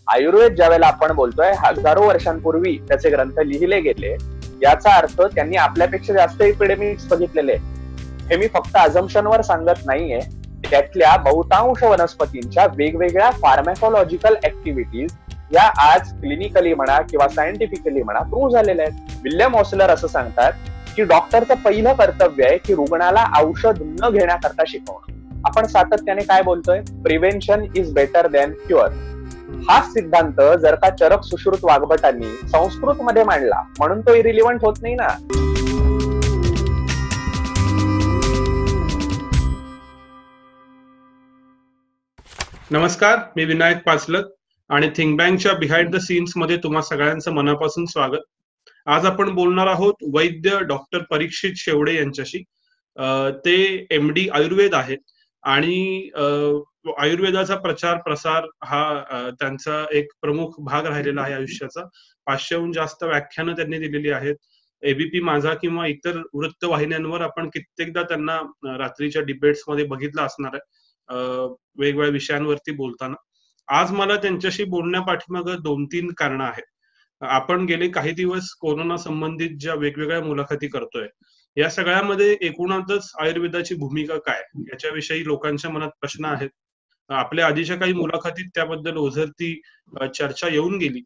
आयुर्वेद ज्यावेळेला आपण बोलतोय हजारो वर्षांपूर्वी त्याचे ग्रंथ लिहिले गेले, याचा अर्थ त्यांनी आपल्यापेक्षा जास्त एपिडेमिक्स बघितलेले. हे मी फक्त अझम्पशनवर सांगत नाहीये. त्यातल्या बहुतांश वनस्पतींच्या वेगवेगळ्या फार्मॅकोलॉजिकल ऍक्टिव्हिटीज या आज क्लिनिकली म्हणा किंवा सायंटिफिकली म्हणा प्रूव्ह झालेल्या आहेत. विल्यम ऑसलर असं सांगतात की डॉक्टरचं पहिलं कर्तव्य आहे की रुग्णाला औषध न घेण्याकरता शिकवणं. आपण सातत्याने काय बोलतोय? Prevention is better than cure. हा सिद्धांत जर का चरक सुश्रुत वाग्भटांनी संस्कृत मध्ये मांडला म्हणून तो इरिलिव्हंट होत नाही ना. नमस्कार, मी विनायक पाचलत आणि थिंक बँकच्या बिहाइंड द सीन्स मध्ये तुम्हा सगळ्यांचं मनापासून स्वागत. आज आपण बोलणार आहोत वैद्य डॉक्टर परीक्षित शेवडे यांच्याशी. ते MD आयुर्वेद आहेत आणि आयुर्वेदाचा प्रचार प्रसार हा त्यांचा एक प्रमुख भाग राहिलेला आहे आयुष्याचा. 500हून जास्त व्याख्यानं त्यांनी दिलेली आहेत. ABP माझा किंवा इतर वृत्तवाहिन्यांवर आपण कित्येकदा त्यांना रात्रीच्या डिबेट्स मध्ये बघितलं असणार आहे वेगवेगळ्या विषयांवरती बोलताना. आज मला त्यांच्याशी बोलण्या पाठीमागं 2-3 कारणं आहेत. आपण गेले काही दिवस कोरोना संबंधित ज्या वेगवेगळ्या मुलाखती करतोय या सगळ्यामध्ये एकूणातच आयुर्वेदाची भूमिका काय याच्याविषयी लोकांच्या मनात प्रश्न आहेत. आपल्या आधीच्या काही मुलाखतीत त्याबद्दल ओझरती चर्चा येऊन गेली,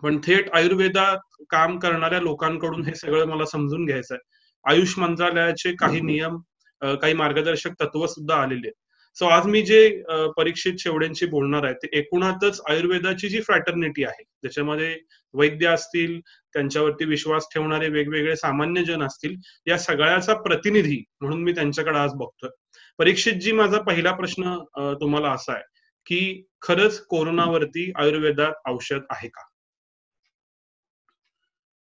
पण थेट आयुर्वेदात काम करणाऱ्या लोकांकडून हे सगळं मला समजून घ्यायचं आहे. आयुष मंत्रालयाचे काही नियम, काही मार्गदर्शक तत्व सुद्धा आलेले आहेत. सो आज मी जे परीक्षित शेवड्यांशी बोलणार आहे ते एकूणातच आयुर्वेदाची जी फ्रॅटर्निटी आहे, ज्याच्यामध्ये वैद्य असतील, त्यांच्यावरती विश्वास ठेवणारे वेगवेगळे सामान्य जन असतील, या सगळ्याचा प्रतिनिधी म्हणून मी त्यांच्याकडे आज बघतोय. परीक्षितजी, माझा पहिला प्रश्न तुम्हाला असा आहे की खरंच कोरोनावरती आयुर्वेदात औषध आहे का?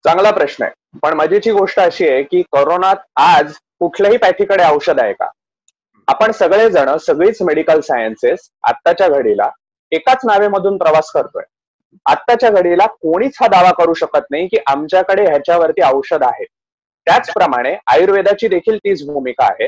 चांगला प्रश्न आहे, पण मजेची गोष्ट अशी आहे की कोरोनात आज कुठल्याही पॅथीकडे औषध आहे का? आपण सगळेजण, सगळीच मेडिकल सायन्सेस आत्ताच्या घडीला एकाच नावेमधून प्रवास करतोय. आत्ताच्या घडीला कोणीच हा दावा करू शकत नाही की आमच्याकडे ह्याच्यावरती औषध आहे. त्याचप्रमाणे आयुर्वेदाची देखील तीच भूमिका आहे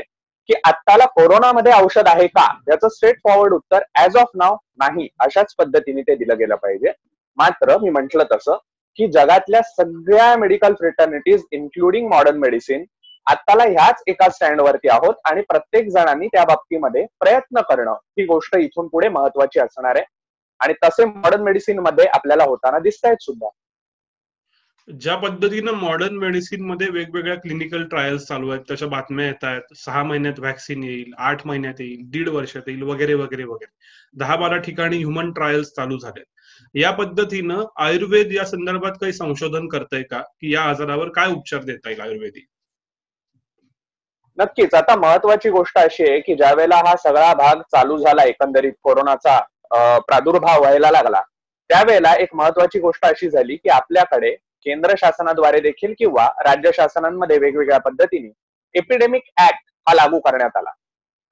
की आत्ताला कोरोनामध्ये औषध आहे का याचं स्ट्रेट फॉरवर्ड उत्तर ऍज ऑफ नाव नाही, अशाच पद्धतीने ते दिलं गेलं पाहिजे. मात्र मी म्हंटल तसं की जगातल्या सगळ्या मेडिकल फ्रेटर्निटीज इन्क्लुडिंग मॉडर्न मेडिसिन आत्ताला ह्याच एका स्टँडवरती आहोत आणि प्रत्येक जणांनी त्या बाबतीमध्ये प्रयत्न करणं ही गोष्ट इथून पुढे महत्वाची असणार आहे. आणि तसे मॉडर्न मेडिसिन मध्ये आपल्याला होताना दिसत आहेत सुद्धा. ज्या पद्धतीनं मॉडर्न मेडिसिन मध्ये वेगवेगळ्या क्लिनिकल ट्रायल्स चालू आहेत, त्याच्या बातम्या येत आहेत, 6 महिन्यात व्हॅक्सिन येईल, 8 महिन्यात येईल, 1.5 वर्षात येईल, वगैरे वगैरे वगैरे. 10-12 ठिकाणी ह्युमन ट्रायल्स चालू झाले. या पद्धतीनं आयुर्वेद या संदर्भात काही संशोधन करतंय का की या आजारावर काय उपचार देता येईल आयुर्वेदिक? नक्कीच. आता महत्वाची गोष्ट अशी आहे की ज्या वेळेला हा सगळा भाग चालू झाला, एकंदरीत कोरोनाचा प्रादुर्भाव व्हायला लागला, त्यावेळेला एक महत्वाची गोष्ट अशी झाली की आपल्याकडे केंद्र शासनाद्वारे देखील किंवा राज्य शासनांमध्ये वेगवेगळ्या पद्धतीने एपिडेमिक ऍक्ट हा लागू करण्यात आला.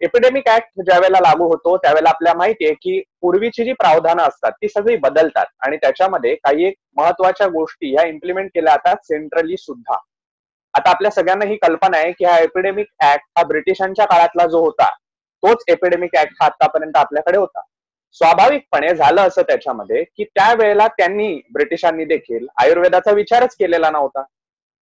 एपिडेमिक ऍक्ट ज्या वेळेला लागू होतो त्यावेळेला आपल्याला माहिती आहे की पूर्वीची जी प्रावधानं असतात ती सगळी बदलतात आणि त्याच्यामध्ये काही एक महत्वाच्या गोष्टी ह्या इम्प्लिमेंट केल्या जातात सेंट्रली सुद्धा. आता आपल्या सगळ्यांना ही कल्पना आहे की हा एपिडेमिक ऍक्ट हा ब्रिटिशांच्या काळातला जो होता तोच एपिडेमिक ऍक्ट हा आतापर्यंत आपल्याकडे होता. स्वाभाविकपणे झालं असं त्याच्यामध्ये की त्यावेळेला ब्रिटिशांनी देखील आयुर्वेदाचा विचारच केलेला नव्हता.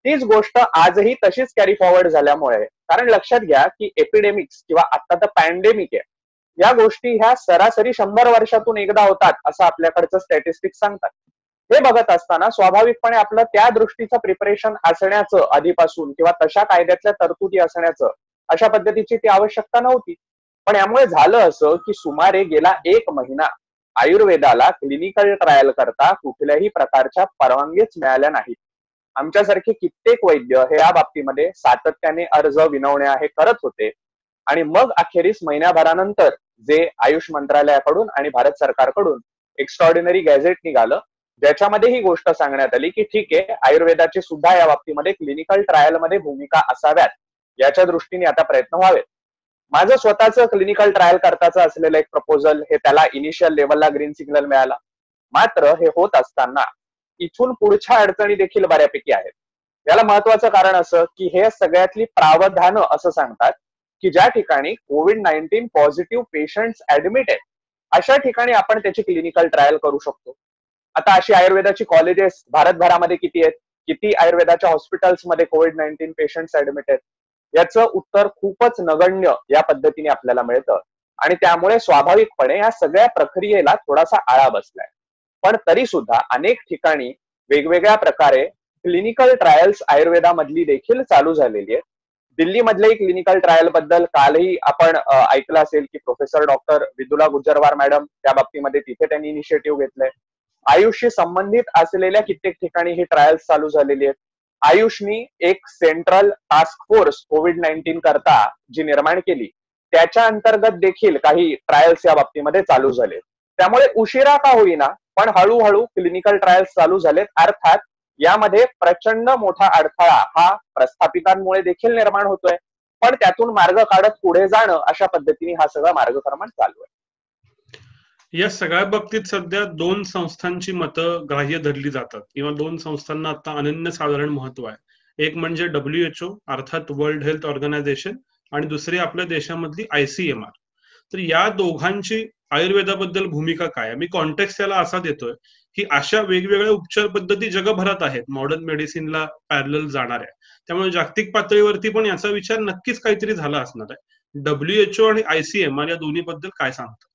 तीच गोष्ट आजही तशीच कॅरी फॉरवर्ड झाल्यामुळे, कारण लक्षात घ्या की एपिडेमिक्स किंवा आता तर पॅन्डेमिक आहे, या गोष्टी ह्या सरासरी 100 वर्षातून एकदा होतात असं आपल्याकडचं स्टॅटिस्टिक्स सांगतात. हे बघत असताना स्वाभाविकपणे आपलं त्या दृष्टीचं प्रिपरेशन असण्याचं आधीपासून किंवा तशा कायद्यातल्या तरतुदी असण्याचं अशा पद्धतीची ती आवश्यकता नव्हती. पण यामुळे झालं असं की सुमारे गेला 1 महिना आयुर्वेदाला क्लिनिकल ट्रायल करता कुठल्याही प्रकारच्या परवानगीच मिळाल्या नाहीत. आमच्यासारखे कित्येक वैद्य हे या बाबतीमध्ये सातत्याने अर्ज विनवण्या हे करत होते आणि मग अखेरीस महिन्याभरानंतर जे आयुष मंत्रालयाकडून आणि भारत सरकारकडून एक्स्ट्रॉर्डिनरी गॅझेट निघालं, ज्याच्यामध्ये ही गोष्ट सांगण्यात आली की ठीक आहे, आयुर्वेदाची सुद्धा या बाबतीमध्ये क्लिनिकल ट्रायल मध्ये भूमिका असाव्यात, याच्या दृष्टीने आता प्रयत्न व्हावेत. माझं स्वतःचं क्लिनिकल ट्रायल करताचं असलेलं एक प्रपोजल हे त्याला इनिशियल लेवलला ग्रीन सिग्नल मिळाला. मात्र हे होत असताना इथून पुढच्या अडचणी देखील बऱ्यापैकी आहेत. याला महत्वाचं कारण असं की हे सगळ्यातली प्रावधानं असं सांगतात की ज्या ठिकाणी COVID-19 पॉझिटिव्ह पेशंट्स ऍडमिट आहेत अशा ठिकाणी आपण त्याची क्लिनिकल ट्रायल करू शकतो. आता अशी आयुर्वेदाची कॉलेजेस भारतभरामध्ये किती आहेत, किती आयुर्वेदाच्या हॉस्पिटल्समध्ये COVID-19 पेशंट्स ऍडमिट आहेत, याचं उत्तर खूपच नगण्य या पद्धतीने आपल्याला मिळतं. आणि त्यामुळे स्वाभाविकपणे या सगळ्या प्रक्रियेला थोडासा आळा बसलाय. पण तरी सुद्धा अनेक ठिकाणी वेगवेगळ्या प्रकारे क्लिनिकल ट्रायल्स आयुर्वेदामधली देखील चालू झालेली आहे. दिल्लीमधल्याही क्लिनिकल ट्रायल बद्दल कालही आपण ऐकलं असेल की प्रोफेसर डॉक्टर विदुला गुज्जरवार मॅडम त्या बाबतीमध्ये तिथे त्यांनी इनिशिएटिव्ह घेतलंय. आयुषशी संबंधित असलेल्या कित्येक ठिकाणी ही ट्रायल्स चालू झालेली आहेत. आयुषनी एक सेंट्रल टास्क फोर्स COVID-19 करता जी निर्माण केली त्याच्या अंतर्गत देखील काही ट्रायल्स या बाबतीमध्ये चालू झाले. त्यामुळे उशिरा का होईना पण हळूहळू क्लिनिकल ट्रायल्स चालू झालेत. अर्थात यामध्ये प्रचंड मोठा अडथळा हा प्रस्थापितांमुळे देखील निर्माण होतोय, पण त्यातून मार्ग काढत पुढे जाणं अशा पद्धतीने हा सगळा मार्गक्रमण चालू आहे. या सगळ्या बाबतीत सध्या दोन संस्थांची मतं ग्राह्य धरली जातात किंवा दोन संस्थांना आता अनन्यसाधारण महत्व आहे. एक म्हणजे WHO अर्थात वर्ल्ड हेल्थ ऑर्गनायझेशन आणि दुसरी आपल्या देशामधली ICMR. तर या दोघांची आयुर्वेदाबद्दल भूमिका काय? मी कॉन्टेक्स्ट त्याला असा देतोय की अशा वेगवेगळ्या उपचार पद्धती जगभरात आहेत मॉडर्न मेडिसिनला पॅरलल जाणाऱ्या. त्यामुळे जागतिक पातळीवरती पण याचा विचार नक्कीच काहीतरी झाला असणार आहे. WHO आणि ICMR या दोन्ही बद्दल काय सांगतात?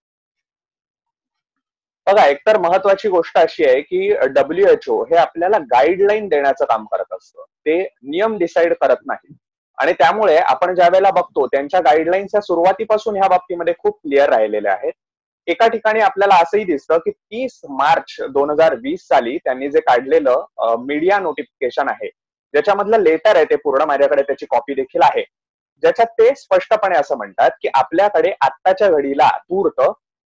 बघा, एकतर महत्वाची गोष्ट अशी आहे की WHO हे आपल्याला गाईडलाईन देण्याचं काम करत असतं, ते नियम डिसाईड करत नाही. आणि त्यामुळे आपण ज्या वेळेला बघतो त्यांच्या गाईडलाईनच्या सुरुवातीपासून ह्या बाबतीमध्ये खूप क्लिअर राहिलेल्या आहेत. एका ठिकाणी आपल्याला असंही दिसतं की 30 मार्च 2020 साली त्यांनी जे काढलेलं मीडिया नोटिफिकेशन आहे, ज्याच्यामधलं लेटर आहे ते पूर्ण माझ्याकडे त्याची कॉपी देखील आहे, ज्याच्यात ते स्पष्टपणे असं म्हणतात की आपल्याकडे आत्ताच्या घडीला तूर्त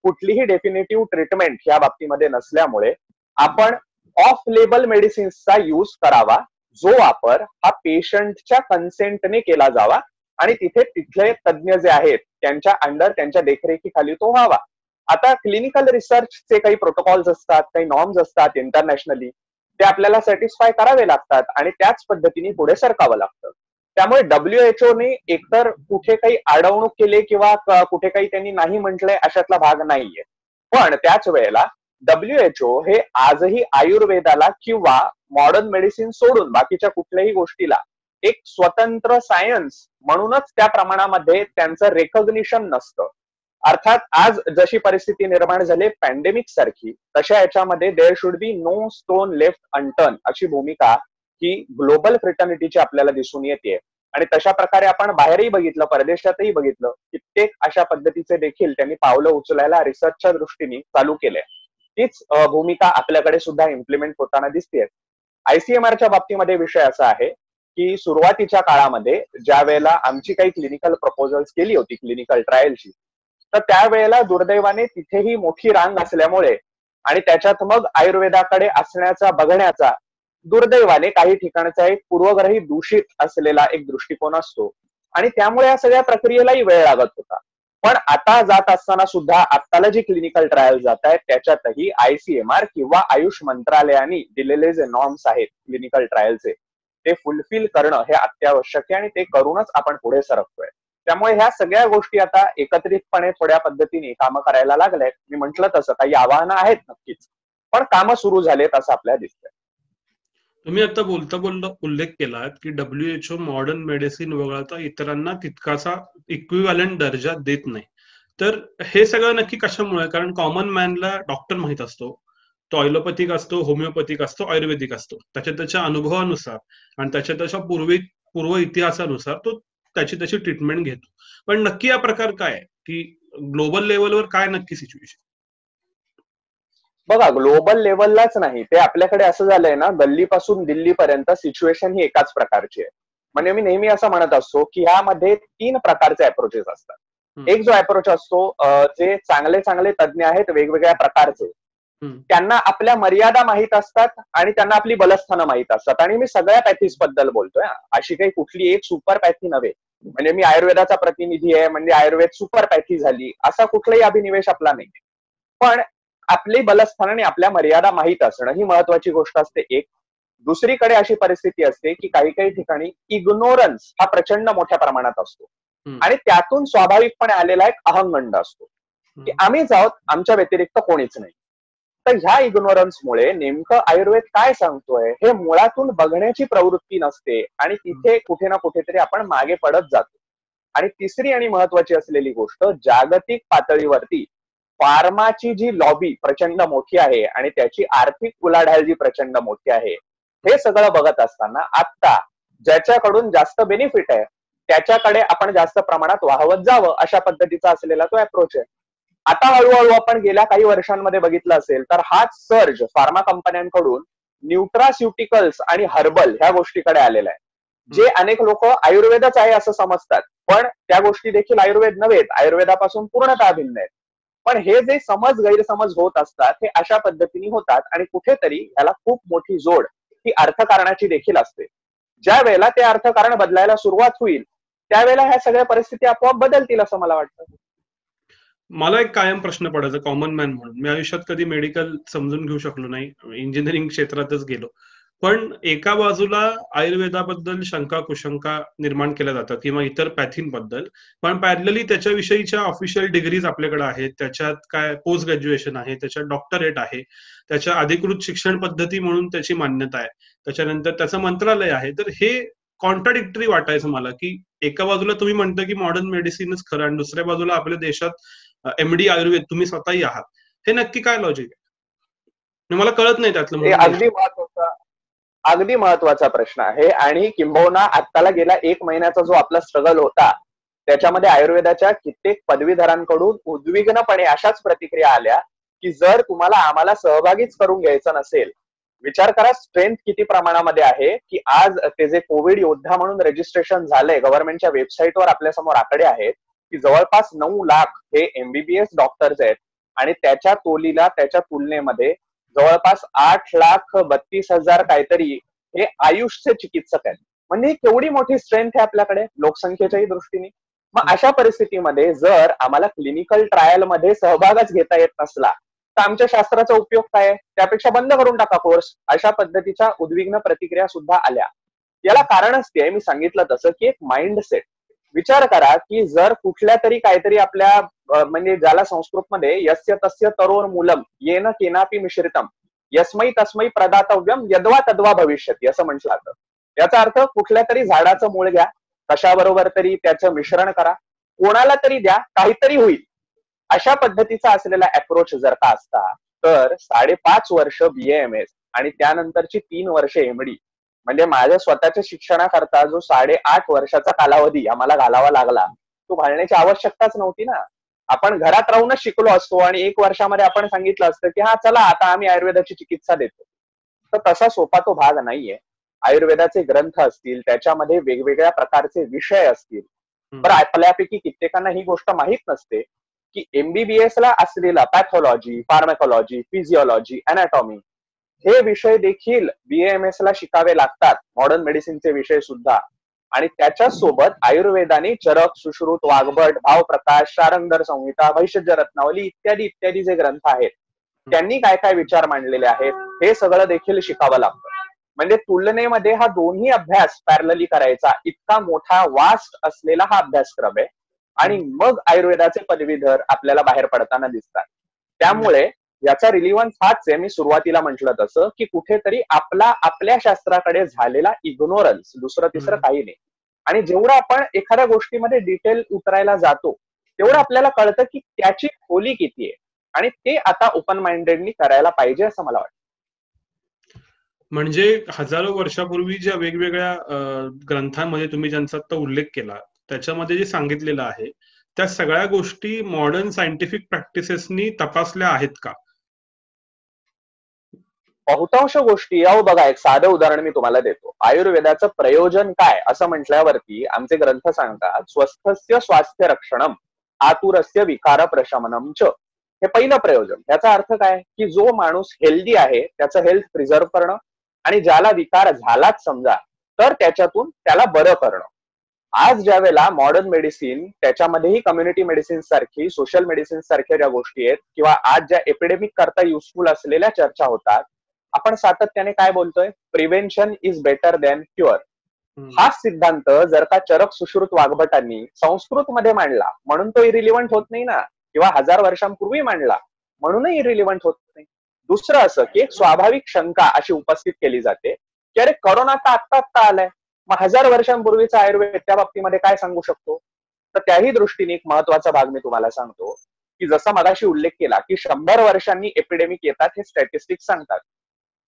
कुठलीही डेफिनेटिव्ह ट्रीटमेंट या बाबतीमध्ये नसल्यामुळे आपण ऑफ लेबल मेडिसिन्सचा यूज करावा, जो वापर हा पेशंटच्या कन्सेंटने केला जावा आणि तिथे तिथले तज्ज्ञ जे आहेत त्यांच्या अंडर त्यांच्या देखरेखीखाली तो व्हावा. आता क्लिनिकल रिसर्चचे काही प्रोटोकॉल्स असतात, काही नॉर्म्स असतात इंटरनॅशनली, ते आपल्याला सॅटिस्फाय करावे लागतात आणि त्याच पद्धतीने पुढे सरकावं लागतं. त्यामुळे WHO ने एकतर कुठे काही अडवणूक केली किंवा कुठे काही त्यांनी नाही म्हटलंय अशातला भाग नाहीये. पण त्याच वेळेला WHO हे आजही आयुर्वेदाला किंवा मॉडर्न मेडिसिन सोडून बाकीच्या कुठल्याही गोष्टीला एक स्वतंत्र सायन्स म्हणूनच त्या प्रमाणामध्ये त्यांचं रेकॉग्निशन नसतं. अर्थात आज जशी परिस्थिती निर्माण झाली पॅन्डेमिक सारखी, तशा याच्यामध्ये there should be no stone left unturn अशी भूमिका ही ग्लोबल फ्रेटर्निटीची आपल्याला दिसून येते. आणि तशा प्रकारे आपण बाहेरही बघितलं, परदेशातही बघितलं, कित्येक अशा पद्धतीचे देखील त्यांनी पावलं उचलायला रिसर्चच्या दृष्टीने चालू केलंय. तीच भूमिका आपल्याकडे सुद्धा इम्प्लिमेंट होताना दिसते. ICMRच्या बाबतीमध्ये विषय असा आहे की सुरुवातीच्या काळामध्ये ज्या वेळेला आमची काही क्लिनिकल प्रपोजल्स केली होती क्लिनिकल ट्रायलची, तर त्यावेळेला दुर्दैवाने तिथेही मोठी रांग असल्यामुळे आणि त्याच्यात मग आयुर्वेदाकडे असण्याचा बघण्याचा दुर्दैवाने काही ठिकाणचा एक पूर्वग्रही दूषित असलेला एक दृष्टिकोन असतो आणि त्यामुळे या सगळ्या प्रक्रियेलाही वेळ लागत होता. पण आता जात असताना सुद्धा आत्ताला जी क्लिनिकल ट्रायल जात आहेत त्याच्यातही ICMR किंवा आयुष मंत्रालयाने दिलेले जे नॉर्म्स आहेत क्लिनिकल ट्रायलचे ते फुलफिल करणं हे अत्यावश्यक आहे आणि ते करूनच आपण पुढे सरकतोय. त्यामुळे ह्या सगळ्या गोष्टी आता एकत्रितपणे थोड्या पद्धतीने कामं करायला लागल्यात. मी म्हंटल तसं काही आव्हानं आहेत नक्कीच, पण कामं सुरू झालेत असं आपल्याला दिसतंय. तुम्ही आता बोलता उल्लेख केलात की WHO मॉडर्न मेडिसिन वगळता इतरांना तितकासा इक्विव्हॅलंट दर्जा देत नाही. तर हे सगळं नक्की कशामुळे? कारण कॉमन मॅनला डॉक्टर माहित असतो, तो ॲलोपॅथिक असतो, होमिओपॅथिक असतो, आयुर्वेदिक असतो, त्याच्या अनुभवानुसार आणि त्याच्या पूर्व इतिहासानुसार तो त्याची ट्रीटमेंट घेतो. पण नक्की हा प्रकार काय आहे की ग्लोबल लेवलवर काय नक्की सिच्युएशन? बघा, ग्लोबल लेवललाच नाही, ते आपल्याकडे असं झालंय ना, गल्लीपासून दिल्लीपर्यंत सिच्युएशन ही एकाच प्रकारची आहे. म्हणजे मी नेहमी असं म्हणत असतो की ह्यामध्ये 3 प्रकारचे अप्रोचेस असतात. एक जो अप्रोच असतो जे चांगले तज्ज्ञ आहेत वेगवेगळ्या प्रकारचे, त्यांना आपल्या मर्यादा माहीत असतात आणि त्यांना आपली बलस्थानं माहीत असतात. आणि मी सगळ्या पॅथीज बद्दल बोलतोय, अशी काही कुठली एक सुपर पॅथी नव्हे. म्हणजे मी आयुर्वेदाचा प्रतिनिधी आहे म्हणजे आयुर्वेद सुपर पॅथी झाली असा कुठलाही अभिनिवेश आपला नाही. पण आपली बलस्थान आणि आपल्या मर्यादा माहीत असणं ही महत्वाची गोष्ट असते एक. दुसरीकडे अशी परिस्थिती असते की काही ठिकाणी इग्नोरन्स हा प्रचंड मोठ्या प्रमाणात असतो आणि त्यातून स्वाभाविकपणे आलेला एक अहंगंड असतो. की आम्हीच आहोत, आमच्या व्यतिरिक्त कोणीच नाही. तर ह्या इग्नोरन्समुळे नेमकं आयुर्वेद काय सांगतोय हे मुळातून बघण्याची प्रवृत्ती नसते आणि तिथे कुठे ना कुठेतरी आपण मागे पडत जातो. आणि तिसरी आणि महत्वाची असलेली गोष्ट, जागतिक पातळीवरती फार्माची जी लॉबी प्रचंड मोठी आहे आणि त्याची आर्थिक उलाढाल जी प्रचंड मोठी आहे, हे सगळं बघत असताना आता ज्याच्याकडून जास्त बेनिफिट आहे त्याच्याकडे आपण जास्त प्रमाणात वाहवत जावं, अशा पद्धतीचा असलेला तो अप्रोच आहे. आता हळूहळू आपण गेल्या काही वर्षांमध्ये बघितलं असेल तर हाच सर्ज फार्मा कंपन्यांकडून न्यूट्रास्युटिकल्स आणि हर्बल ह्या गोष्टीकडे आलेला आहे. जे अनेक लोक आयुर्वेदच आहे असं समजतात, पण त्या गोष्टी देखील आयुर्वेद नव्हेत, आयुर्वेदापासून पूर्णतः भिन्न आहेत. पण हे जे गैरसमज होत असतात हे अशा पद्धतीने होतात आणि कुठेतरी याला खूप मोठी जोड ही अर्थकारणाची देखील असते. ज्या वेळेला ते अर्थकारण बदलायला सुरुवात होईल त्यावेळेला ह्या सगळ्या परिस्थिती आपोआप बदलतील असं मला वाटतं. मला एक कायम प्रश्न पडायचा कॉमन मॅन म्हणून, मी आयुष्यात कधी मेडिकल समजून घेऊ शकलो नाही, इंजिनिअरिंग क्षेत्रातच गेलो. पण एका बाजूला आयुर्वेदाबद्दल शंका कुशंका निर्माण केल्या जातात किंवा इतर पॅथींबद्दल, पण पॅरलली त्याच्याविषयीच्या ऑफिशियल डिग्रीज आपल्याकडे आहेत, त्याच्यात काय पोस्ट ग्रॅज्युएशन आहे, त्याच्यात डॉक्टरेट आहे, त्याच्या अधिकृत शिक्षण पद्धती म्हणून त्याची मान्यता आहे, त्याच्यानंतर त्याचं मंत्रालय आहे. तर हे कॉन्ट्राडिक्टरी वाटायचं मला, की एका बाजूला तुम्ही म्हणता की मॉडर्न मेडिसिनच खरं आणि दुसऱ्या बाजूला आपल्या देशात एमडी आयुर्वेद तुम्ही स्वतःही आहात. हे नक्की काय लॉजिक आहे? मला कळत नाही त्यातलं हे म्हणून. अगदी महत्वाचा प्रश्न आहे आणि किंबहुना आत्ताला गेला 1 महिन्याचा जो आपला स्ट्रगल होता त्याच्यामध्ये आयुर्वेदाच्या कित्येक पदवीधरांकडून उद्विग्नपणे अशाच प्रतिक्रिया आल्या की जर तुम्हाला आम्हाला सहभागीच करून घ्यायचं नसेल, विचार करा स्ट्रेंथ किती प्रमाणामध्ये आहे की आज ते जे कोविड योद्धा म्हणून रजिस्ट्रेशन झालंय गव्हर्नमेंटच्या वेबसाईटवर आपल्यासमोर आकडे आहेत की जवळपास 9 लाख हे एमबीबीएस डॉक्टर्स आहेत आणि त्याच्या तुलनेमध्ये जवळपास 8,32,000 काहीतरी हे आयुषचे चिकित्सक आहेत. म्हणजे केवढी मोठी स्ट्रेंथ आहे आपल्याकडे लोकसंख्येच्याही दृष्टीने. मग अशा परिस्थितीमध्ये जर आम्हाला क्लिनिकल ट्रायल मध्ये सहभागच घेता येत नसला तर आमच्या शास्त्राचा उपयोग काय आहे? त्यापेक्षा बंद करून टाका कोर्स. अशा पद्धतीच्या उद्विग्न प्रतिक्रिया सुद्धा आल्या. याला कारणच ते मी सांगितलं तसं की एक माइंडसेट. विचार करा की जर कुठल्या तरी काहीतरी आपल्या म्हणजे ज्याला संस्कृतमध्ये यस्य तस्य तरोर मूलम येन केनापि मिश्रितम यस्मै तस्मै प्रदातव्यम यद्वा तद्वा भविष्यती असं म्हटलं जातं. याचा अर्थ कुठल्या तरी झाडाचं मूळ घ्या, कशाबरोबर तरी त्याचं मिश्रण करा, कोणाला तरी द्या, काहीतरी होईल. अशा पद्धतीचा असलेला अप्रोच जर का असता तर 5.5 वर्ष बीएमएस आणि त्यानंतरची 3 वर्ष एमडी म्हणजे माझ्या स्वतःच्या शिक्षणाकरता जो 8.5 वर्षाचा कालावधी आम्हाला घालावा लागला तो घालण्याची आवश्यकताच नव्हती ना. आपण घरात राहूनच शिकलो असतो आणि 1 वर्षामध्ये आपण सांगितलं असतं की हा चला आता आम्ही आयुर्वेदाची चिकित्सा देतो. तर तसा सोपा तो भाग नाहीये. आयुर्वेदाचे ग्रंथ असतील, त्याच्यामध्ये वेगवेगळ्या प्रकारचे विषय असतील. तर आपल्यापैकी कित्येकांना ही गोष्ट माहीत नसते की एमबीबीएस ला असलेला पॅथॉलॉजी, फार्माकोलॉजी, फिजिओलॉजी, अॅनाटॉमी हे विषय देखील बीएमएस ला शिकावे लागतात, मॉडर्न मेडिसिनचे विषय सुद्धा. आणि त्याच्याच सोबत आयुर्वेदाने चरक, सुश्रुत, वाग्भट, भावप्रकाश, शारंगधर संहिता, भैषज्य रत्नावली इत्यादी इत्यादी जे ग्रंथ आहेत त्यांनी काय काय विचार मांडलेले आहेत हे सगळं देखील शिकावं लागतं. म्हणजे तुलनेमध्ये हा दोन्ही अभ्यास पॅरलली करायचा इतका मोठा वास्ट असलेला हा अभ्यासक्रम आहे आणि मग आयुर्वेदाचे पदवीधर आपल्याला बाहेर पडताना दिसतात. त्यामुळे याचा रिलिव्हन्स हाच आहे, मी सुरुवातीला म्हटलं तसं की कुठेतरी आपल्या शास्त्राकडे झालेला इग्नोरन्स, दुसरं तिसरं काही नाही. आणि जेवढं आपण एखाद्या गोष्टीमध्ये डिटेल उतरायला जातो तेवढं आपल्याला कळतं की त्याची खोली किती आहे आणि ते आता ओपन माइंडेडली करायला पाहिजे असं मला वाटतं. म्हणजे हजारो वर्षापूर्वी ज्या वेगवेगळ्या ग्रंथांमध्ये तुम्ही ज्यांचा आता उल्लेख केला त्याच्यामध्ये जे सांगितलेलं आहे त्या सगळ्या गोष्टी मॉडर्न सायंटिफिक प्रॅक्टिसेसनी तपासल्या आहेत का? बहुतांश गोष्टी याव बघा, एक साधं उदाहरण मी तुम्हाला देतो. आयुर्वेदाचं प्रयोजन काय असं म्हटल्यावरती आमचे ग्रंथ सांगतात स्वस्थस्य स्वास्थ्य रक्षणम आतुरस्य विकार प्रशमनम च. हे पहिलं प्रयोजन. याचा अर्थ काय की जो माणूस हेल्दी आहे त्याचं हेल्थ प्रिझर्व करणं आणि ज्याला विकार झालाच समजा तर त्याच्यातून त्याला बरं करणं. आज ज्या वेळेला मॉडर्न मेडिसिन त्याच्यामध्येही कम्युनिटी मेडिसिन सारखी, सोशल मेडिसिन सारख्या ज्या गोष्टी आहेत किंवा आज ज्या एपिडेमिक करता युजफुल असलेल्या चर्चा होतात, आपण सातत्याने काय बोलतोय? Prevention is better than cure. हाच सिद्धांत जर का चरक, सुश्रुत, वाग्भटांनी संस्कृत मध्ये मांडला म्हणून तो इरिलिव्हंट होत नाही ना. किंवा 1000 वर्षांपूर्वी मांडला म्हणूनही इरिलिव्हंट होत नाही. दुसरं असं की एक स्वाभाविक शंका अशी उपस्थित केली जाते की अरे करोना तर आत्ता आलाय, मग 1000 वर्षांपूर्वीचा आयुर्वेद त्या बाबतीमध्ये काय सांगू शकतो. तर त्याही दृष्टीने एक महत्वाचा भाग मी तुम्हाला सांगतो की जसा मगाशी उल्लेख केला की 100 वर्षांनी एपिडेमिक येतात हे स्टॅटिस्टिक्स सांगतात.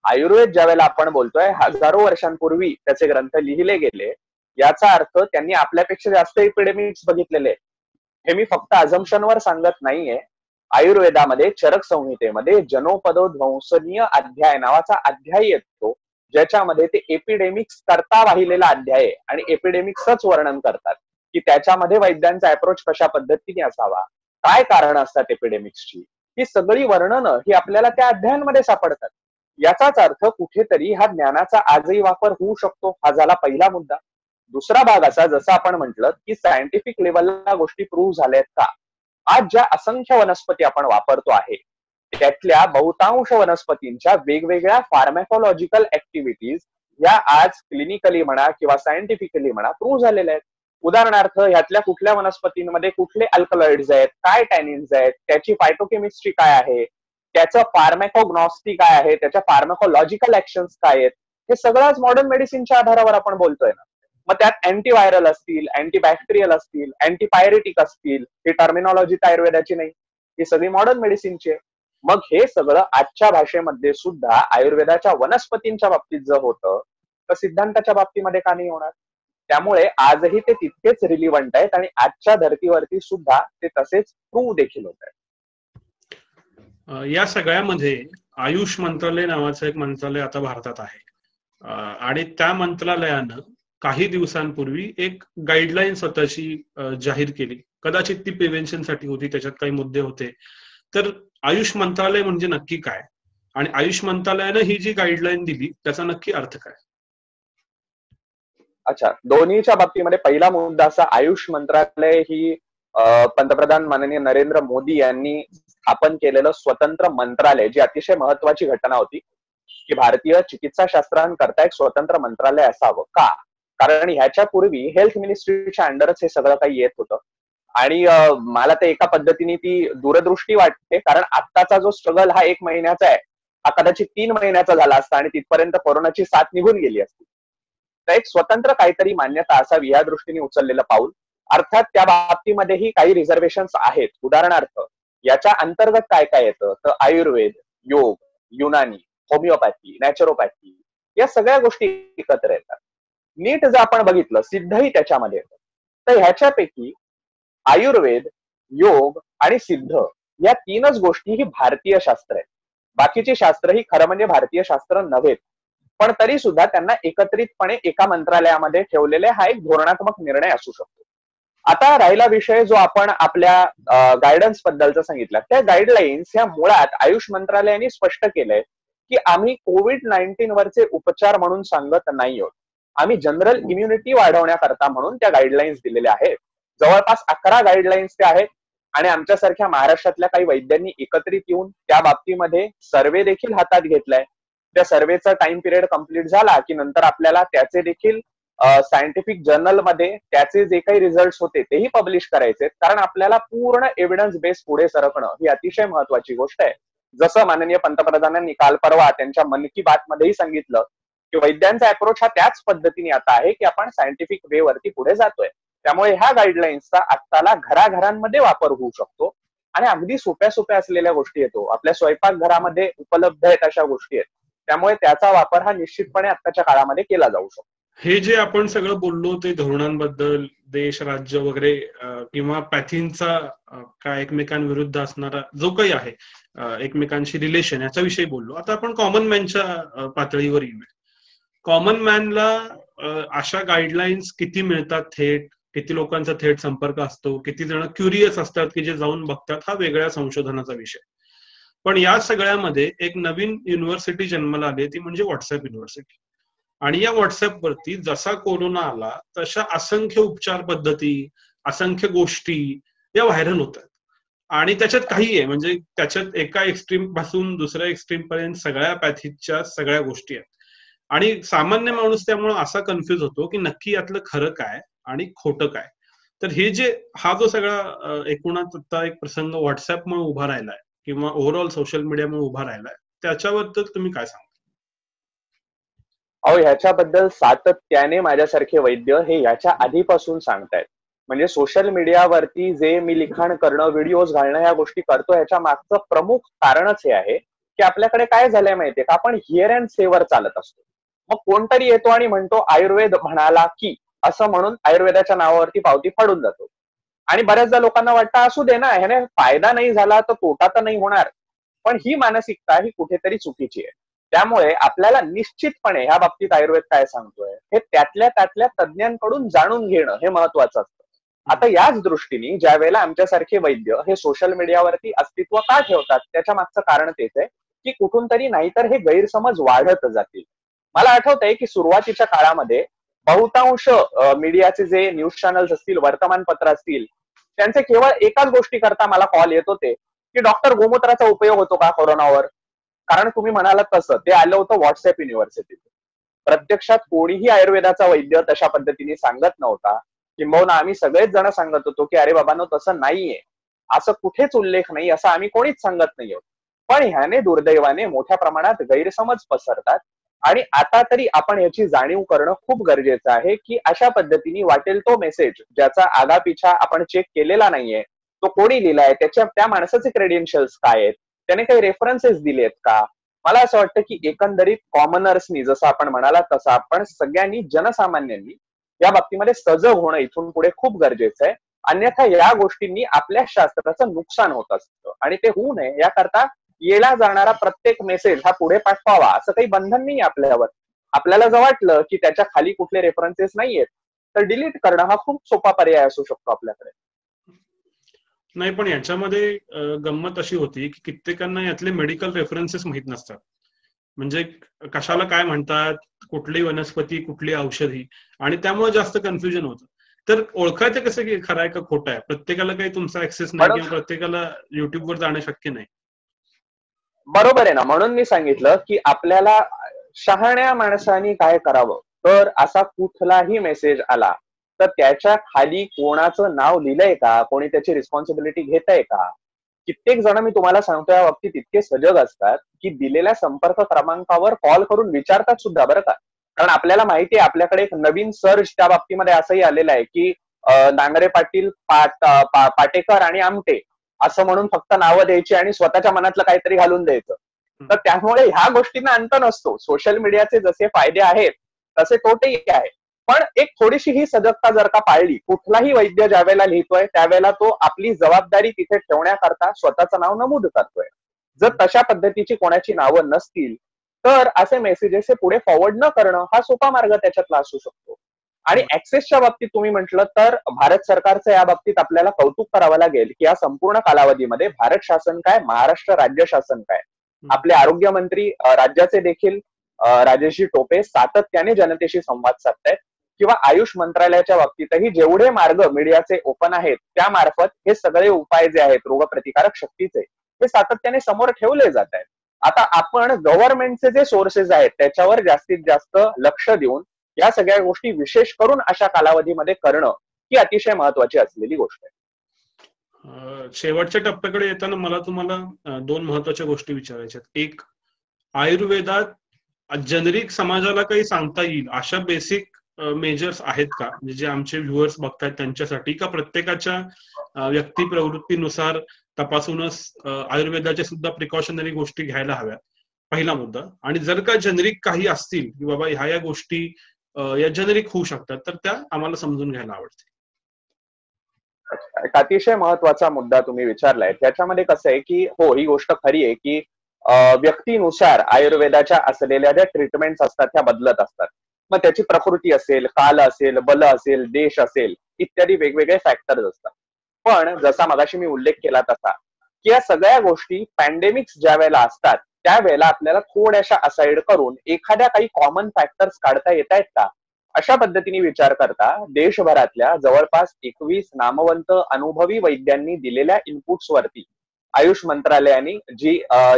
आयुर्वेद ज्यावेळेला आपण बोलतोय हजारो वर्षांपूर्वी त्याचे ग्रंथ लिहिले गेले, याचा अर्थ त्यांनी आपल्यापेक्षा जास्त एपिडेमिक्स बघितलेले. हे मी फक्त अझम्पशनवर सांगत नाहीये. आयुर्वेदामध्ये चरक संहितेमध्ये जनोपदोध्वंसनीय अध्याय नावाचा अध्याय येतो, ज्याच्यामध्ये ते एपिडेमिक्स करता वाहिलेला अध्याय आहे आणि एपिडेमिक्सच वर्णन करतात की त्याच्यामध्ये वैद्यांचा अप्रोच कशा पद्धतीने असावा, काय कारण असतात एपिडेमिक्सची. ही सगळी वर्णनं ही आपल्याला त्या अध्यायांमध्ये सापडतात. याचाच अर्थ कुठेतरी हा ज्ञानाचा आजही वापर होऊ शकतो. हा झाला पहिला मुद्दा. दुसरा भाग असा, जसं आपण म्हटलं की सायंटिफिक लेवलला गोष्टी प्रूव्ह झाल्यात का. आज ज्या असंख्य वनस्पती आपण वापरतो आहे त्यातल्या बहुतांश वनस्पतींच्या वेगवेगळ्या फार्मॅकोलॉजिकल ऍक्टिव्हिटीज या आज क्लिनिकली म्हणा किंवा सायंटिफिकली म्हणा प्रूव्ह झालेल्या आहेत. उदाहरणार्थ ह्यातल्या कुठल्या वनस्पतींमध्ये कुठले अल्कलॉइड्स आहेत, काय टॅनिन्स आहेत, त्याची फायटोकेमिस्ट्री काय आहे, त्याचं फार्मॅकोग्नॉस्टी काय आहे, त्याच्या फार्मॅकोलॉजिकल ऍक्शन्स काय आहेत, हे सगळंच मॉडर्न मेडिसिनच्या आधारावर आपण बोलतोय ना. मग त्यात अँटीव्हायरल असतील, अँटीबॅक्टेरियल असतील, अँटीपायरेटिक असतील, ही टर्मिनॉलॉजी तर आयुर्वेदाची नाही, ही सगळी मॉडर्न मेडिसिनची आहे. मग हे सगळं आजच्या भाषेमध्ये सुद्धा आयुर्वेदाच्या वनस्पतींच्या बाबतीत जर होतं तर सिद्धांताच्या बाबतीमध्ये का नाही होणार. त्यामुळे आजही ते तितकेच रिलिव्हंट आहेत आणि आजच्या धर्तीवरती सुद्धा ते तसेच प्रूव्ह देखील होत आहेत. या सगळ्यामध्ये आयुष मंत्रालय नावाचं एक मंत्रालय आता भारतात आहे आणि त्या मंत्रालयानं काही दिवसांपूर्वी एक गाईडलाईन स्वतःची जाहीर केली. कदाचित ती प्रिव्हेन्शनसाठी होती, त्याच्यात काही मुद्दे होते. तर आयुष मंत्रालय म्हणजे नक्की काय आणि आयुष मंत्रालयानं ही जी गाईडलाईन दिली त्याचा नक्की अर्थ काय. अच्छा, दोन्हीच्या बाबतीमध्ये पहिला मुद्दा असा, आयुष मंत्रालय ही पंतप्रधान माननीय नरेंद्र मोदी यांनी स्थापन केलेलं स्वतंत्र मंत्रालय, जी अतिशय महत्वाची घटना होती की भारतीय चिकित्सा शास्त्रांकरता एक स्वतंत्र मंत्रालय असावं. का? कारण ह्याच्या पूर्वी हेल्थ मिनिस्ट्रीच्या अंडरच हे सगळं काही येत होतं आणि मला तर एका पद्धतीने ती दूरदृष्टी वाटते, कारण आत्ताचा जो स्ट्रगल हा 1 महिन्याचा आहे, हा कदाचित 3 महिन्याचा झाला असता आणि तिथपर्यंत कोरोनाची साथ निघून गेली असती. तर एक स्वतंत्र काहीतरी मान्यता असावी या दृष्टीने उचललेलं पाऊल. अर्थात त्या बाबतीमध्येही काही रिझर्वेशन्स आहेत. उदाहरणार्थ याच्या अंतर्गत काय काय येतं तर आयुर्वेद, योग, युनानी, होमिओपॅथी, नॅचरोपॅथी या सगळ्या गोष्टी एकत्र येतात. नीट जर आपण बघितलं सिद्धही त्याच्यामध्ये येतं. तर ह्याच्यापैकी आयुर्वेद, योग आणि सिद्ध या 3च गोष्टी ही भारतीय शास्त्र आहेत. बाकीची शास्त्र ही खरं म्हणजे भारतीय शास्त्र नव्हेत, पण तरी सुद्धा त्यांना एकत्रितपणे एका मंत्रालयामध्ये ठेवलेले हा एक धोरणात्मक निर्णय असू शकतो. आता राहिला विषय जो आपण आपल्या गायडन्स बद्दलचा सांगितला, त्या गाईडलाईन्स ह्या मुळात आयुष मंत्रालयाने स्पष्ट केलंय की आम्ही कोविड-19 वरचे उपचार म्हणून सांगत नाही आहोत, आम्ही जनरल इम्युनिटी वाढवण्याकरता म्हणून त्या गाईडलाईन्स दिलेल्या आहेत. जवळपास 11 गाईडलाईन्स त्या आहेत आणि आमच्यासारख्या महाराष्ट्रातल्या काही वैद्यांनी एकत्रित येऊन त्या बाबतीमध्ये सर्वे देखील हातात घेतलाय. त्या सर्वेचा टाइम पिरियड कंप्लीट झाला की नंतर आपल्याला त्याचे देखील सायंटिफिक जर्नलमध्ये त्याचे जे काही रिझल्ट होते तेही पब्लिश करायचे, कारण आपल्याला पूर्ण एव्हिडन्स बेस पुढे सरकणं ही अतिशय महत्वाची गोष्ट आहे. जसं माननीय पंतप्रधानांनी काल परवा त्यांच्या मन की बात मध्येही सांगितलं की वैद्यांचा अप्रोच हा त्याच पद्धतीने आता आहे की आपण सायंटिफिक वे वरती पुढे जातोय. त्यामुळे ह्या गाईडलाईन्सचा आत्ताला घराघरांमध्ये वापर होऊ शकतो आणि अगदी सोप्या सोप्या असलेल्या गोष्टी येतो, आपल्या स्वयंपाकघरामध्ये उपलब्ध आहेत अशा गोष्टी आहेत. त्यामुळे त्याचा वापर हा निश्चितपणे आत्ताच्या काळामध्ये केला जाऊ शकतो. हे जे आपण सगळं बोललो ते धोरणांबद्दल, देश, राज्य वगैरे किंवा पॅथींचा काय एकमेकांविरुद्ध असणारा जो काही आहे एकमेकांशी रिलेशन याच्याविषयी बोललो. आता आपण कॉमन मॅनच्या पातळीवर येऊया. कॉमन मॅनला अशा गाईडलाईन्स किती मिळतात थेट, किती लोकांचा थेट संपर्क असतो, किती जण क्युरियस असतात की जे जाऊन बघतात, हा वेगळ्या संशोधनाचा विषय. पण या सगळ्यामध्ये एक नवीन युनिव्हर्सिटी जन्माला आली, ती म्हणजे व्हॉट्सअप युनिव्हर्सिटी. आणि या व्हॉट्सअपवरती जसा कोरोना आला तशा असंख्य उपचार पद्धती, असंख्य गोष्टी या व्हायरल होतात आणि त्याच्यात काही आहे म्हणजे त्याच्यात एका एक्स्ट्रीम पासून दुसऱ्या एक्स्ट्रीम पर्यंत सगळ्या पॅथीच्या सगळ्या गोष्टी आहेत आणि सामान्य माणूस त्यामुळे असा कन्फ्युज होतो की नक्की यातलं खरं काय आणि खोटं काय. तर हे जे हा जो सगळा एकूणच आता एक प्रसंग व्हॉट्सअपमुळे उभा राहिलाय किंवा ओव्हरऑल सोशल मीडियामुळे उभा राहिलाय, त्याच्याबद्दल तुम्ही काय सांगा? अहो, ह्याच्याबद्दल सातत्याने माझ्यासारखे वैद्य हे ह्याच्या आधीपासून सांगतायत. म्हणजे सोशल मीडियावरती जे मी लिखाण करणं, व्हिडिओज घालणं ह्या गोष्टी करतो, ह्याच्या मागचं प्रमुख कारणच हे आहे की आपल्याकडे काय झालंय माहितीये का, आपण हिअर अँड सेवर चालत असतो. मग कोणतरी येतो आणि म्हणतो आयुर्वेद म्हणाला की, असं म्हणून आयुर्वेदाच्या नावावरती पावती फाडून जातो. आणि बऱ्याचदा लोकांना वाटतं असू दे ना, ह्याने फायदा नाही झाला तर तोटा तर नाही होणार. पण ही मानसिकता ही कुठेतरी चुकीची आहे. त्यामुळे आपल्याला निश्चितपणे ह्या बाबतीत आयुर्वेद काय सांगतोय हे त्यातल्या तज्ञांकडून जाणून घेणं हे महत्वाचं असतं. आता याच दृष्टीने ज्या वेळेला आमच्यासारखे वैद्य हे सोशल मीडियावरती अस्तित्व का ठेवतात, त्याच्या मागचं कारण तेच आहे की कुठून तरी नाहीतर हे गैरसमज वाढत जातील. मला आठवतंय की सुरुवातीच्या काळामध्ये बहुतांश मीडियाचे जे न्यूज चॅनल्स असतील, वर्तमानपत्र असतील, त्यांचे केवळ एकाच गोष्टी करता मला कॉल येत होते की डॉक्टर गोमूत्राचा उपयोग होतो का कोरोनावर. कारण तुम्ही म्हणालात तसं ते आलं होतं व्हॉट्सअप युनिव्हर्सिटीत. प्रत्यक्षात कोणीही आयुर्वेदाचा वैद्य तशा पद्धतीने सांगत नव्हता. किंबहुना आम्ही सगळेच जण सांगत होतो की अरे बाबांनो तसं नाहीये, असं कुठेच उल्लेख नाही, असं आम्ही कोणीच सांगत नाही आहोत. पण ह्याने दुर्दैवाने मोठ्या प्रमाणात गैरसमज पसरतात. आणि आता तरी आपण याची जाणीव करणं खूप गरजेचं आहे की अशा पद्धतीने वाटेल तो मेसेज ज्याचा आगापिछा आपण चेक केलेला नाहीये, तो कोणी लिहिलाय, त्या माणसाचे क्रेडेन्शियल्स काय आहेत, त्याने काही रेफरन्सेस दिलेत का. मला असं वाटतं की एकंदरीत कॉमनर्सनी, जसं आपण म्हणाला तसं आपण सगळ्यांनी, जनसामान्यांनी या बाबतीमध्ये सजग होणं इथून पुढे खूप गरजेचं आहे. अन्यथा या गोष्टींनी आपल्या शास्त्राचं नुकसान होत असतं आणि ते होऊ नये याकरता येला जाणारा प्रत्येक मेसेज हा पुढे पाठवावा असं काही बंधन नाही आपल्यावर. आपल्याला जर वाटलं की त्याच्या खाली कुठले रेफरन्सेस नाहीयेत तर डिलीट करणं हा खूप सोपा पर्याय असू शकतो आपल्याकडे. नाही, पण याच्यामध्ये गंमत अशी होती की कित्येकांना यातले मेडिकल रेफरन्सेस माहित नसतात. म्हणजे कशाला काय म्हणतात, कुठली वनस्पती, कुठली औषधी, आणि त्यामुळे जास्त कन्फ्युजन होतं. तर ओळखायचं कसं की खरं आहे का खोटं आहे? प्रत्येकाला काही तुमचा ऍक्सेस नाही किंवा प्रत्येकाला युट्यूबवर जाणं शक्य नाही. बरोबर आहे ना, म्हणून मी सांगितलं की आपल्याला शहाण्या माणसाने काय करावं, तर असा कुठलाही मेसेज आला तर त्याच्या खाली कोणाचं नाव लिहिलंय का, कोणी त्याची रिस्पॉन्सिबिलिटी घेतय का. कित्येक जण मी तुम्हाला सांगतो या बाबतीत इतके सजग असतात की दिलेल्या संपर्क क्रमांकावर कॉल करून विचारतात सुद्धा बरं का. कारण आपल्याला माहिती आहे आपल्याकडे एक नवीन सर्च त्या बाबतीमध्ये असंही आलेलं आहे की नांगरे पाटील, पाटेकर आणि आमटे असं म्हणून फक्त नावं द्यायची आणि स्वतःच्या मनातलं काहीतरी घालून द्यायचं. तर त्यामुळे ह्या गोष्टींना अंत नसतो. सोशल मीडियाचे जसे फायदे आहेत तसे तोटेही आहे. पण एक थोडीशी ही सजगता जर का पाळली, कुठलाही वैद्य ज्या वेळेला लिहितोय त्यावेळेला तो आपली जबाबदारी तिथे ठेवण्याकरता स्वतःचं नाव नमूद करतोय. जर तशा पद्धतीची कोणाची नावं नसतील तर असे मेसेजेस हे पुढे फॉरवर्ड न करणं हा सोपा मार्ग त्याच्यातला असू शकतो. आणि ऍक्सेसच्या बाबतीत तुम्ही म्हटलं तर भारत सरकारचं या बाबतीत आपल्याला कौतुक करावं लागेल की या संपूर्ण कालावधीमध्ये भारत शासन काय, महाराष्ट्र राज्य शासन काय, आपले आरोग्य मंत्री राज्याचे देखील राजेशजी टोपे सातत्याने जनतेशी संवाद साधतायत. किंवा आयुष मंत्रालयाच्या बाबतीतही जेवढे मार्ग मीडियाचे ओपन आहेत त्यामार्फत हे सगळे उपाय जे आहेत रोगप्रतिकारक शक्तीचे हे सातत्याने समोर ठेवले जात आहेत. आता आपण गव्हर्नमेंटचे जे सोर्सेस आहेत त्याच्यावर जास्तीत जास्त लक्ष देऊन या सगळ्या गोष्टी विशेष करून अशा कालावधीमध्ये करणं ही अतिशय महत्वाची असलेली गोष्ट आहे. शेवटच्या टप्प्याकडे येताना मला तुम्हाला दोन महत्वाच्या गोष्टी विचारायच्या आहेत. एक, आयुर्वेदात जेनेरिक समाजाला काही सांगता येईल अशा बेसिक मेजर्स आहेत का, म्हणजे जे आमचे व्ह्युअर्स बघतात त्यांच्यासाठी, का प्रत्येकाच्या व्यक्ती प्रवृत्तीनुसार तपासूनच आयुर्वेदाच्या सुद्धा प्रिकॉशनरी गोष्टी घ्यायला हव्यात? पहिला मुद्दा. आणि जर का जेनेरिक काही असतील की बाबा ह्या गोष्टी या जेनेरिक होऊ शकतात तर त्या आम्हाला समजून घ्यायला आवडतील. एक अतिशय महत्वाचा मुद्दा तुम्ही विचारलाय. त्याच्यामध्ये कसं आहे की हो, ही गोष्ट खरी आहे की व्यक्तीनुसार आयुर्वेदाच्या असलेल्या ज्या ट्रीटमेंट्स असतात त्या बदलत असतात. मग त्याची प्रकृती असेल, काल असेल, बल असेल, देश असेल, इत्यादी वेगवेगळे फॅक्टर्स असतात. पण जसा मगाशी मी उल्लेख केला तसा की या सगळ्या गोष्टी पॅन्डेमिक्स ज्या वेळेला असतात त्यावेळेला आपल्याला थोड्याशा असाइड करून एखाद्या काही कॉमन फॅक्टर्स काढता येत आहेत का, अशा पद्धतीने विचार करता देशभरातल्या जवळपास 21 नामवंत अनुभवी वैद्यांनी दिलेल्या इनपुट्स वरती आयुष मंत्रालयाने जी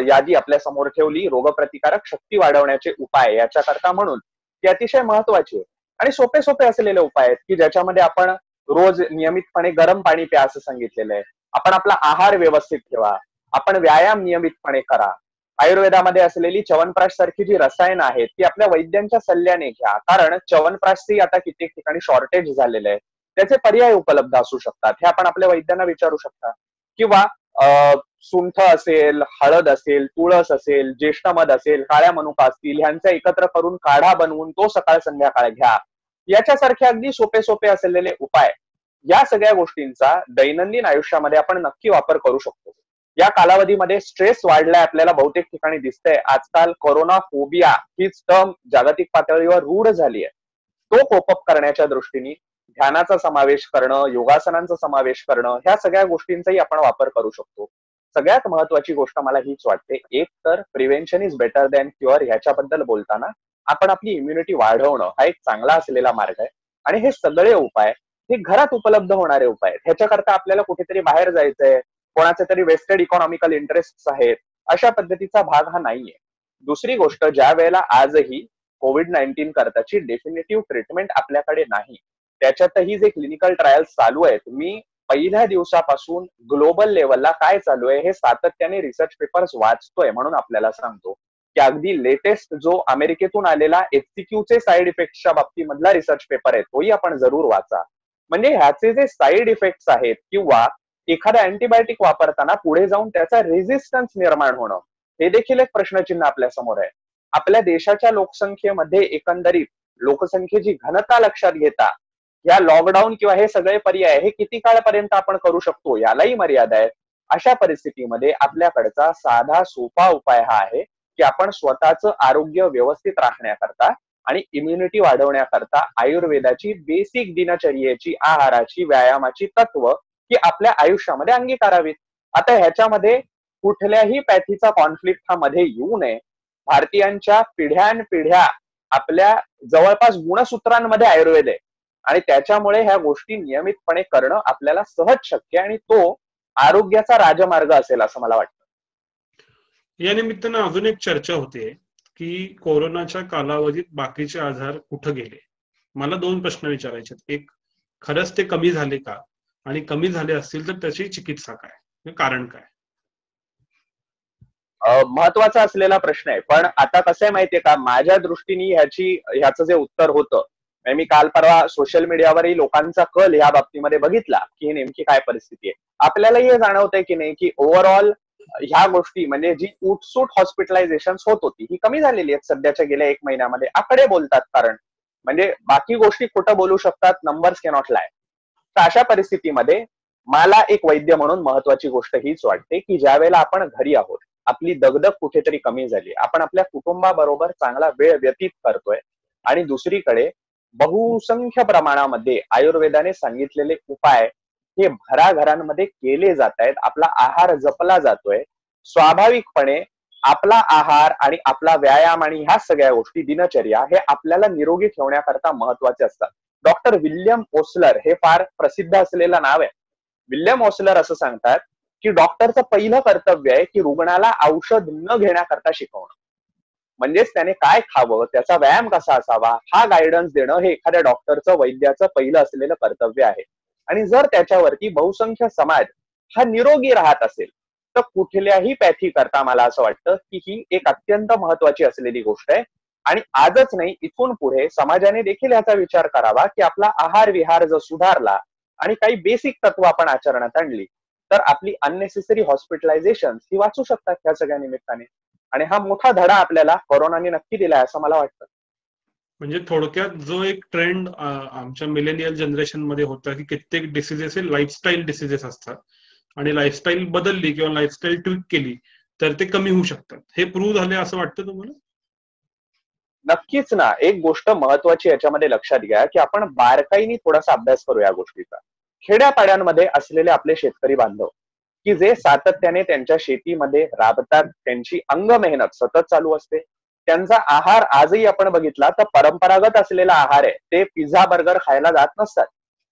यादी आपल्या समोर ठेवली रोगप्रतिकारक शक्ती वाढवण्याचे उपाय याच्याकरता म्हणून, ती अतिशय महत्वाची आहे. आणि सोपे सोपे असलेले उपाय आहेत की ज्याच्यामध्ये आपण रोज नियमितपणे गरम पाणी प्या असं सांगितलेलं आहे. आपण आपला आहार व्यवस्थित ठेवा. आपण व्यायाम नियमितपणे करा. आयुर्वेदामध्ये असलेली च्यवनप्राश सारखी जी रसायनं आहेत ती आपल्या वैद्यांच्या सल्ल्याने घ्या. कारण च्यवनप्राशचंही आता कित्येक ठिकाणी शॉर्टेज झालेलं आहे. त्याचे पर्याय उपलब्ध असू शकतात. हे आपण आपल्या वैद्यांना विचारू शकता. किंवा सुंठ असेल, हळद असेल, तुळस असेल, ज्येष्ठमध असेल, काळ्या मनुका असतील, ह्यांचा एकत्र करून काढा बनवून तो सकाळ संध्याकाळ घ्या. याच्यासारखे अगदी सोपे सोपे असलेले उपाय, या सगळ्या गोष्टींचा दैनंदिन आयुष्यामध्ये आपण नक्की वापर करू शकतो. या कालावधीमध्ये स्ट्रेस वाढलाय आपल्याला बहुतेक ठिकाणी दिसतंय. आजकाल कोरोना फोबिया हीच टर्म जागतिक पातळीवर रूढ झाली आहे. तो कोपअप करण्याच्या दृष्टीने ध्यानाचा समावेश करणं, योगासनांचा समावेश करणं, ह्या सगळ्या गोष्टींचाही आपण वापर करू शकतो. सगळ्यात महत्वाची गोष्ट मला हीच वाटते, एक तर prevention is better than cure ह्याच्याबद्दल बोलताना आपण आपली इम्युनिटी वाढवणं हा एक चांगला असलेला मार्ग आहे. आणि हे सगळे उपाय हे घरात उपलब्ध होणारे उपाय आहेत. ह्याच्याकरता आपल्याला कुठेतरी बाहेर जायचंय, कोणाचे तरी वेस्टेड इकॉनॉमिकल इंटरेस्ट आहेत, अशा पद्धतीचा भाग हा नाहीये. दुसरी गोष्ट, ज्या वेळेला आजही कोविड-19 करताची डेफिनेटिव्ह ट्रीटमेंट आपल्याकडे नाही, त्याच्यातही जे क्लिनिकल ट्रायल्स चालू आहेत, मी पहिल्या दिवसापासून ग्लोबल लेवलला काय चालू आहे हे सातत्याने रिसर्च पेपर्स वाचतोय. म्हणून आपल्याला सांगतो की अगदी लेटेस्ट जो अमेरिकेतून आलेला HCQचे साईड इफेक्टच्या बाबतीमधला रिसर्च पेपर आहे, तोही आपण जरूर वाचा. म्हणजे ह्याचे जे साईड इफेक्ट्स आहेत किंवा एखादा अँटीबायोटिक वापरताना पुढे जाऊन त्याचा रेझिस्टन्स निर्माण होणं, हे देखील एक प्रश्नचिन्ह आपल्या समोर आहे. आपल्या देशाच्या लोकसंख्येमध्ये एकंदरीत लोकसंख्येची घनता लक्षात घेता या लॉकडाऊन किंवा हे सगळे पर्याय हे किती काळपर्यंत आपण करू शकतो यालाही मर्यादा आहे. अशा परिस्थितीमध्ये आपल्याकडचा साधा सोपा उपाय हा आहे की आपण स्वतःचं आरोग्य व्यवस्थित राखण्याकरता आणि इम्युनिटी वाढवण्याकरता आयुर्वेदाची बेसिक दिनचर्येची, आहाराची, व्यायामाची तत्व ही आपल्या आयुष्यामध्ये अंगीकारावीत. आता ह्याच्यामध्ये कुठल्याही पॅथीचा कॉन्फ्लिक्ट हा मध्ये येऊ नये. भारतीयांच्या पिढ्यानपिढ्या आपल्या जवळपास गुणसूत्रांमध्ये आयुर्वेद आहे आणि त्याच्यामुळे ह्या गोष्टी नियमितपणे करणं आपल्याला सहज शक्य आणि तो आरोग्याचा राजमार्ग असेल असं मला वाटतं. या निमित्तानं अजून एक चर्चा होते की कोरोनाच्या कालावधीत बाकीचे आजार कुठे गेले. मला दोन प्रश्न विचारायचे. एक, खरंच ते कमी झाले का, आणि कमी झाले असतील तर त्याची चिकित्सा काय, कारण काय? महत्वाचा असलेला प्रश्न आहे. पण आता कसं आहे माहितीये का, माझ्या दृष्टीने ह्याचं जे उत्तर होतं, मी काल परवा सोशल मीडियावरही लोकांचा कल ह्या बाबतीमध्ये बघितला की ही नेमकी काय परिस्थिती आहे. आपल्यालाही हे जाणवतंय की नाही की ओव्हरऑल ह्या गोष्टी म्हणजे जी उठसूट हॉस्पिटलायझेशन होत होती ही कमी झालेली आहेत सध्याच्या गेल्या 1 महिन्यामध्ये. आकडे बोलतात, कारण म्हणजे बाकी गोष्टी खोटं बोलू शकतात, नंबर्स कॅनॉट लाय. तर अशा परिस्थितीमध्ये मला एक वैद्य म्हणून महत्वाची गोष्ट हीच वाटते की ज्या वेळेला आपण घरी आहोत, आपली दगदग कुठेतरी कमी झाली, आपण आपल्या कुटुंबाबरोबर चांगला वेळ व्यतीत करतोय आणि दुसरीकडे बहुसंख्य प्रमाणामध्ये आयुर्वेदाने सांगितलेले उपाय हे घराघरांमध्ये केले जात आहेत. आपला आहार जपला जातोय. स्वाभाविकपणे आपला आहार आणि आपला व्यायाम आणि ह्या सगळ्या गोष्टी, दिनचर्या, हे आपल्याला निरोगी ठेवण्याकरता महत्वाचे असतात. डॉक्टर विल्यम ओसलर हे फार प्रसिद्ध असलेलं नाव आहे. विल्यम ओसलर असं सांगतात की डॉक्टरचं पहिलं कर्तव्य आहे की रुग्णाला औषध न घेण्याकरता शिकवणं. म्हणजेच त्याने काय खावं, त्याचा व्यायाम कसा असावा हा गायडन्स देणं हे एखाद्या डॉक्टरचं, वैद्याचं पहिलं असलेलं कर्तव्य आहे. आणि जर त्याच्यावरती बहुसंख्य समाज हा निरोगी राहत असेल तर कुठल्याही पॅथी करता मला असं वाटतं की ही एक अत्यंत महत्वाची असलेली गोष्ट आहे. आणि आजच नाही, इथून पुढे समाजाने देखील याचा विचार करावा की आपला आहार विहार जर सुधारला आणि काही बेसिक तत्व आपण आचरणात आणली तर आपली अननेसेसरी हॉस्पिटलायझेशन ही वाचू शकतात ह्या सगळ्या निमित्ताने. आणि हा मोठा धडा आपल्याला कोरोनाने नक्की दिलाय असं मला वाटतं. म्हणजे थोडक्यात जो एक ट्रेंड आमच्या मिलेनियल जनरेशन मध्ये होता की कित्येक डिसिजेस हे लाईफस्टाईल डिसिजेस असतात आणि लाईफस्टाईल बदलली किंवा लाईफस्टाईल ट्विक केली तर ते कमी होऊ शकतात, हे प्रूव्ह झाले असं वाटतं तुम्हाला? नक्कीच ना. एक गोष्ट महत्वाची याच्यामध्ये लक्षात घ्या की आपण बारकाईने थोडासा अभ्यास करू या गोष्टीचा. खेड्यापाड्यांमध्ये असलेले आपले शेतकरी बांधव की जे सातत्याने त्यांच्या शेतीमध्ये राबतात, त्यांची अंग मेहनत सतत चालू असते, त्यांचा आहार आजही आपण बघितला तर परंपरागत असलेला आहार आहे. ते पिझ्झा बर्गर खायला जात नसतात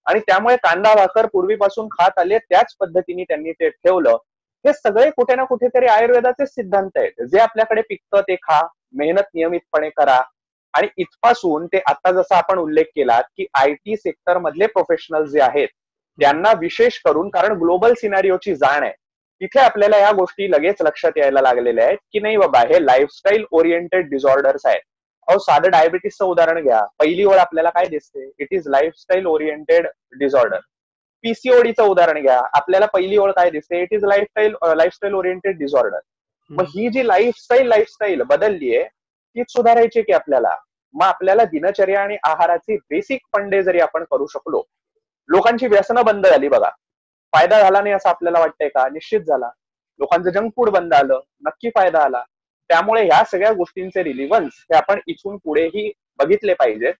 आणि त्यामुळे कांदा भाकर पूर्वीपासून खात आले, त्याच पद्धतीने त्यांनी ते ठेवलं. हे सगळे कुठे ना कुठेतरी आयुर्वेदाचे सिद्धांत आहेत. जे आपल्याकडे पिकतं ते खा, मेहनत नियमितपणे करा, आणि इथपासून ते आता जसं आपण उल्लेख केला की IT सेक्टर मधले प्रोफेशनल जे आहेत त्यांना विशेष करून, कारण ग्लोबल सिनारिओची जाण आहे, तिथे आपल्याला या गोष्टी लगेच लक्षात यायला लागलेल्या आहेत की नाही बाबा हे लाईफस्टाईल ओरिएंटेड डिसऑर्डर्स आहेत. अहो साधं डायबिटीसचं उदाहरण घ्या, पहिली ओळ आपल्याला काय दिसते, it is lifestyle oriented disorder. PCODचं उदाहरण घ्या, आपल्याला पहिली ओळ काय दिसते, it is lifestyle oriented disorder. मग ही जी लाईफस्टाईल बदलली आहे तीच सुधारायची की आपल्याला. मग आपल्याला दिनचर्या आणि आहाराचे बेसिक फंडे जरी आपण करू शकलो, लोकांची व्यसनं बंद झाली बघा, फायदा झाला नाही असं आपल्याला वाटतंय का? निश्चित झाला. लोकांचं जंक फूड बंद आलं, नक्की फायदा आला. त्यामुळे ह्या सगळ्या गोष्टींचे रिलिव्हन्स हे आपण इथून पुढेही बघितले पाहिजेत.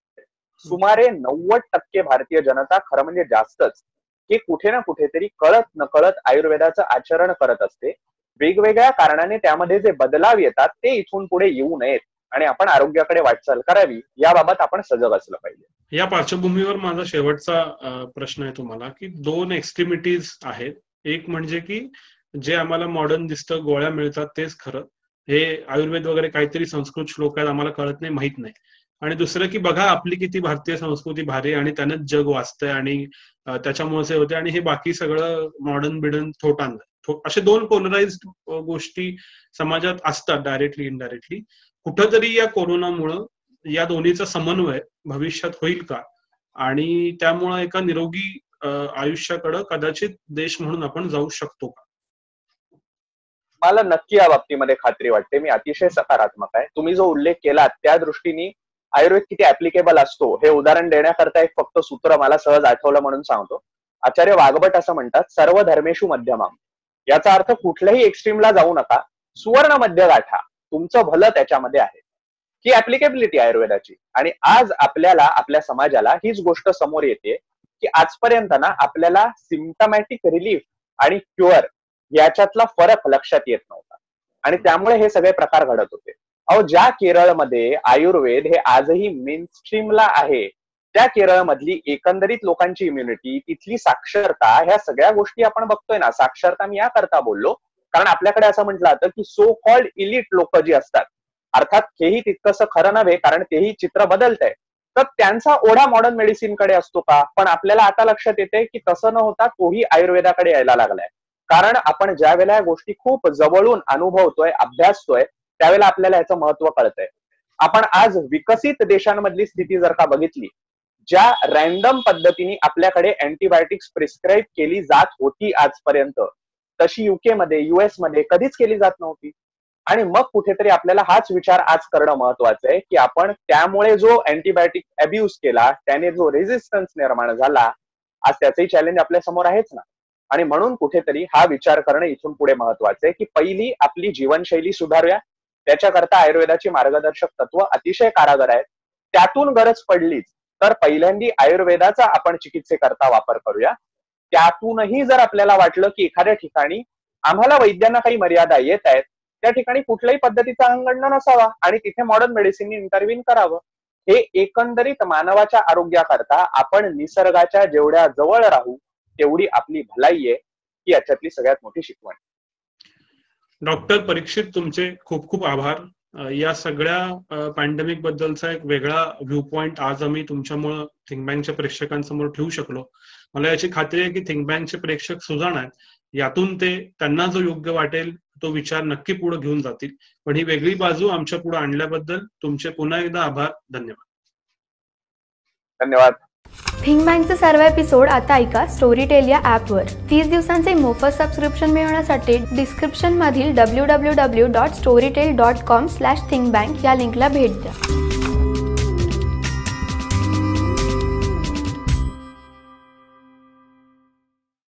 सुमारे 90% भारतीय जनता, खरं म्हणजे जास्तच, हे कुठे ना कुठेतरी कळत नकळत आयुर्वेदाचं आचरण करत असते. वेगवेगळ्या कारणाने त्यामध्ये जे बदलाव येतात ते इथून पुढे येऊ नयेत आणि आपण आरोग्याकडे वाटचाल करावी, याबाबत आपण सजग असलं पाहिजे. या पार्श्वभूमीवर माझा शेवटचा प्रश्न आहे तुम्हाला की 2 एक्स्ट्रीमिटीज आहेत. एक म्हणजे की जे आम्हाला मॉडर्न दिसतं, गोळ्या मिळतात तेच खरं, हे आयुर्वेद वगैरे काहीतरी संस्कृत श्लोक आहेत, आम्हाला कळत नाही, माहित नाही. आणि दुसरं की बघा आपली किती भारतीय संस्कृती भारी आणि त्यानंच जग वाचतंय आणि त्याच्यामुळे होते आणि हे बाकी सगळं मॉडर्न बिडर्न थोटांना. असे 2 पोलराइज्ड गोष्टी समाजात असतात डायरेक्टली इनडायरेक्टली. कुठंतरी या कोरोनामुळं या दोन्हीचा समन्वय भविष्यात होईल का, आणि त्यामुळे एका निरोगी आयुष्याकडे कदाचित देश म्हणून आपण जाऊ शकतो का? मला नक्की या बाबतीमध्ये खात्री वाटते. मी अतिशय सकारात्मक आहे. तुम्ही जो उल्लेख केला त्या दृष्टीने आयुर्वेद किती ऍप्लिकेबल असतो हे उदाहरण देण्याकरता एक फक्त सूत्र मला सहज आठवलं म्हणून सांगतो. आचार्य वाघभट असं म्हणतात, सर्व धर्मेषु मध्यमम. याचा अर्थ कुठल्याही एक्स्ट्रीमला जाऊ नका, सुवर्ण मध्य गाठा, तुमचं भलं त्याच्यामध्ये आहे. ही ऍप्लिकेबिलिटी आयुर्वेदाची. आणि आज आपल्याला, आपल्या समाजाला हीच गोष्ट समोर येते की आजपर्यंत ना आपल्याला सिम्पटमॅटिक रिलीफ आणि क्युअर याच्यातला फरक लक्षात येत नव्हता आणि त्यामुळे हे सगळे प्रकार घडत होते. अहो ज्या केरळमध्ये आयुर्वेद हे आजही मेनस्ट्रीमला आहे, त्या केरळमधली एकंदरीत लोकांची इम्युनिटी, तिथली साक्षरता, ह्या सगळ्या गोष्टी आपण बघतोय ना. साक्षरता मी याकरता बोललो कारण आपल्याकडे असं म्हटलं जातं की सो कॉल्ड इलिट लोक जी असतात, अर्थात हेही तितकंसं खरं नव्हे कारण तेही चित्र बदलतंय, तर त्यांचा ओढा मॉडर्न मेडिसिनकडे असतो का? पण आपल्याला आता लक्षात येते की तसं न होता तोही आयुर्वेदाकडे यायला लागलाय. कारण आपण ज्या वेळेला या गोष्टी खूप जवळून अनुभवतोय, अभ्यासतोय, त्यावेळेला आपल्याला याचं महत्व कळतंय. आपण आज विकसित देशांमधली स्थिती जर का बघितली, ज्या रॅन्डम पद्धतीने आपल्याकडे अँटीबायोटिक्स प्रिस्क्राईब केली जात होती आजपर्यंत, तशी युके मध्ये, US मध्ये कधीच केली जात नव्हती. आणि मग कुठेतरी आपल्याला हाच विचार आज करणं महत्वाचं आहे की आपण त्यामुळे जो अँटीबायोटिक अब्यूज केला, त्याने जो रेझिस्टन्स निर्माण झाला, आज त्याचंही चॅलेंज आपल्या समोर आहेच ना. आणि म्हणून कुठेतरी हा विचार करणं इथून पुढे महत्वाचं आहे की पहिली आपली जीवनशैली सुधारूया. त्याच्याकरता आयुर्वेदाची मार्गदर्शक तत्व अतिशय कारागर आहेत. त्यातून गरज पडलीच तर पहिल्यांदी आयुर्वेदाचा आपण चिकित्सेकरता वापर करूया. त्यातूनही जर आपल्याला वाटलं की एखाद्या ठिकाणी आम्हाला वैद्यांना काही मर्यादा येत आहेत, त्या ठिकाणी कुठल्याही पद्धतीचा अंगगंड नसावा आणि तिथे मॉडर्न मेडिसिनने इंटरव्हीन करावं. हे एकंदरीत मानवाच्या आरोग्याकरता आपण निसर्गाच्या जेवढ्या जवळ राहू तेवढी आपली भलाई आहे, ही याच्यातली सगळ्यात मोठी शिकवण. डॉक्टर परीक्षित, तुमचे खूप खूप आभार. या सगळ्या पॅन्डेमिक बद्दलचा एक वेगळा व्ह्यू पॉइंट आज आम्ही तुमच्यामुळे थिंक बँकच्या प्रेक्षकांसमोर ठेवू शकलो. मला याची खात्री आहे की थिंक बँकचे प्रेक्षक सुजाण आहेत, यातून ते त्यांना जो योग्य वाटेल तो विचार नक्की पुढे घेऊन जातील. पण ही वेगळी बाजू आमच्या पुढे आणल्याबद्दल तुमचे पुन्हा एकदा आभार. धन्यवाद. धन्यवाद. थिंक बँकचे सर्व एपिसोड आता ऐका स्टोरीटेल या ॲपवर. 30 दिवसांचे मोफत सबस्क्रिप्शन मिळवण्यासाठी डिस्क्रिप्शनमधील www.storytel.com/thinkbank या लिंकला भेट द्या.